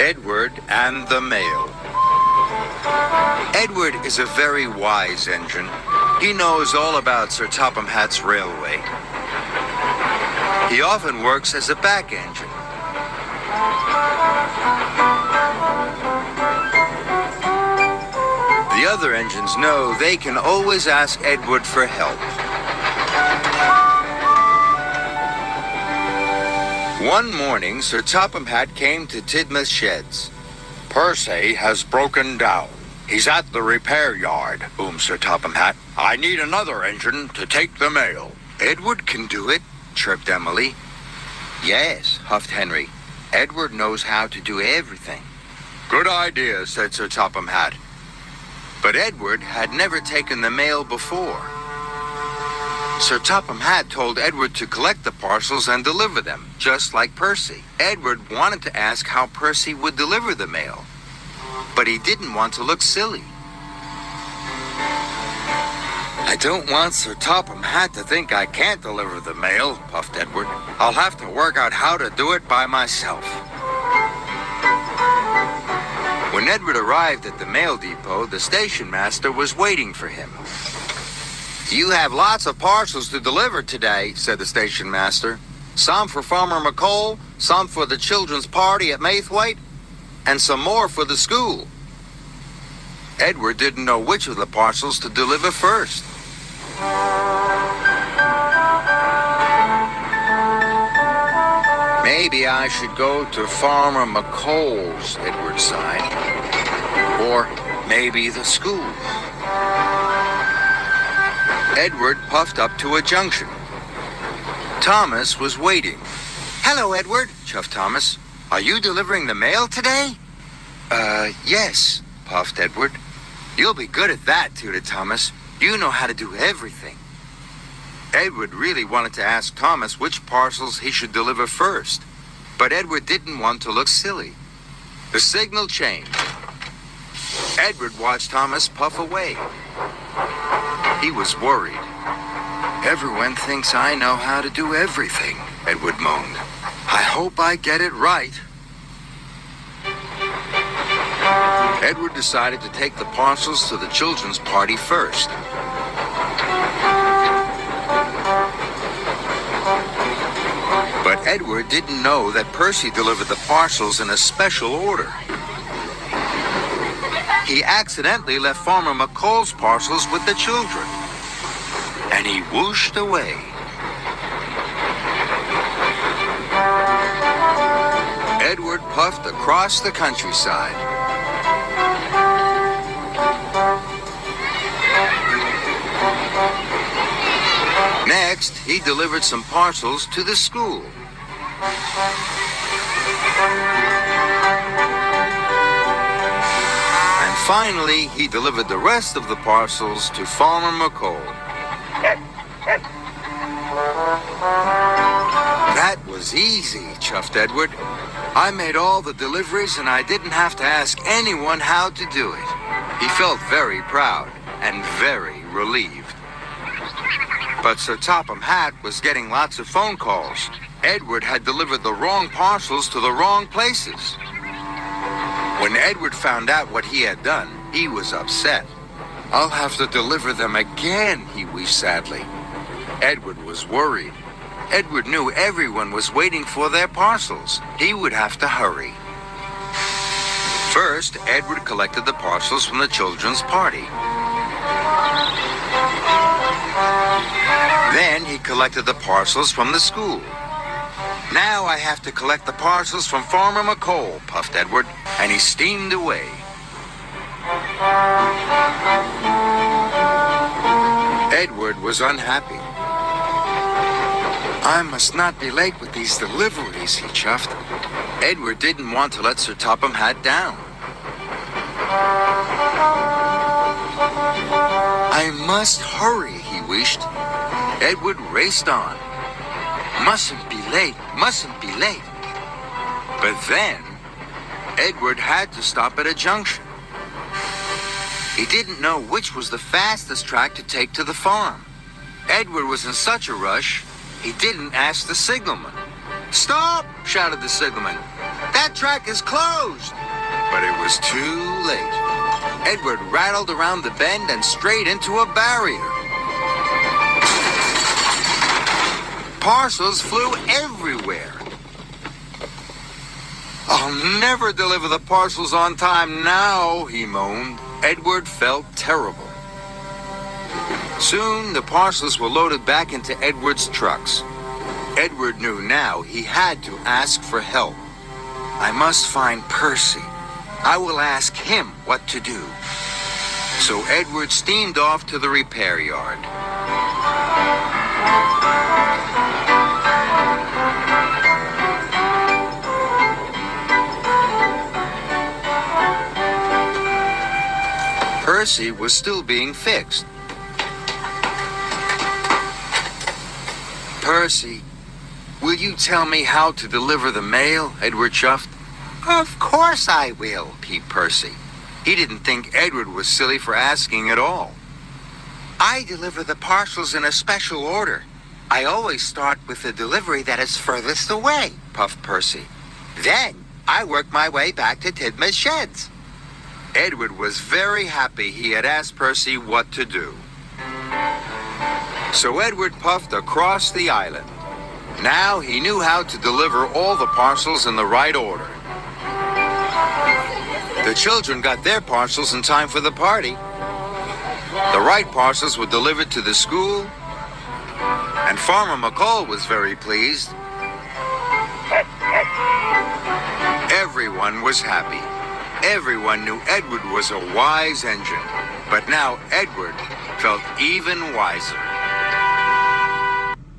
Edward and the Mail. Edward is a very wise engine. He knows all about Sir Topham Hatt's railway. He often works as a back engine. The other engines know they can always ask Edward for help. One morning, Sir Topham Hatt came to Tidmouth's sheds. Percy has broken down. He's at the repair yard, boomed Sir Topham Hatt. I need another engine to take the mail. Edward can do it, chirped Emily. Yes, huffed Henry. Edward knows how to do everything. Good idea, said Sir Topham Hatt. But Edward had never taken the mail before. Sir Topham Hatt told Edward to collect the parcels and deliver them, just like Percy. Edward wanted to ask how Percy would deliver the mail, but he didn't want to look silly. I don't want Sir Topham Hatt to think I can't deliver the mail, puffed Edward. I'll have to work out how to do it by myself. When Edward arrived at the mail depot, the station master was waiting for him. You have lots of parcels to deliver today, said the station master. Some for Farmer McColl, some for the children's party at Maithwaite, and some more for the school. Edward didn't know which of the parcels to deliver first. Maybe I should go to Farmer McColl's, Edward sighed. Or maybe the school. Edward puffed up to a junction. Thomas was waiting. Hello, Edward, chuffed Thomas. Are you delivering the mail today? Yes, puffed Edward. You'll be good at that, tooted Thomas. You know how to do everything. Edward really wanted to ask Thomas which parcels he should deliver first, but Edward didn't want to look silly. The signal changed. Edward watched Thomas puff away. He was worried. Everyone thinks I know how to do everything, Edward moaned. I hope I get it right. Edward decided to take the parcels to the children's party first. But Edward didn't know that Percy delivered the parcels in a special order. He accidentally left Farmer McColl's parcels with the children, and he whooshed away. Edward puffed across the countryside. Next, he delivered some parcels to the school. And finally, he delivered the rest of the parcels to Farmer McColl. That was easy, chuffed Edward. I made all the deliveries and I didn't have to ask anyone how to do it. He felt very proud and very relieved. But Sir Topham Hatt was getting lots of phone calls. Edward had delivered the wrong parcels to the wrong places. When Edward found out what he had done, he was upset. I'll have to deliver them again, he wheezed sadly. Edward was worried. Edward knew everyone was waiting for their parcels. He would have to hurry. First, Edward collected the parcels from the children's party. Then he collected the parcels from the school. Now I have to collect the parcels from Farmer McColl, puffed Edward, and he steamed away. Edward was unhappy. I must not be late with these deliveries, he chuffed. Edward didn't want to let Sir Topham Hatt down. I must hurry, he wished. Edward raced on. Mustn't be late, mustn't be late. But then, Edward had to stop at a junction. He didn't know which was the fastest track to take to the farm. Edward was in such a rush, he didn't ask the signalman. Stop, shouted the signalman. That track is closed. But it was too late. Edward rattled around the bend and straight into a barrier. Parcels flew everywhere. I'll never deliver the parcels on time now, he moaned. Edward felt terrible. Soon, the parcels were loaded back into Edward's trucks. Edward knew now he had to ask for help. I must find Percy. I will ask him what to do. So Edward steamed off to the repair yard. Percy was still being fixed. Percy, will you tell me how to deliver the mail? Edward chuffed. Of course I will. Peeped Percy. He didn't think Edward was silly for asking at all. I deliver the parcels in a special order. I always start with the delivery that is furthest away, Puffed Percy. Then I work my way back to Tidman's sheds. Edward was very happy he had asked Percy what to do. So Edward puffed across the island. Now he knew how to deliver all the parcels in the right order. The children got their parcels in time for the party. The right parcels were delivered to the school, and Farmer McColl was very pleased. Everyone was happy. Everyone knew Edward was a wise engine, but now Edward felt even wiser.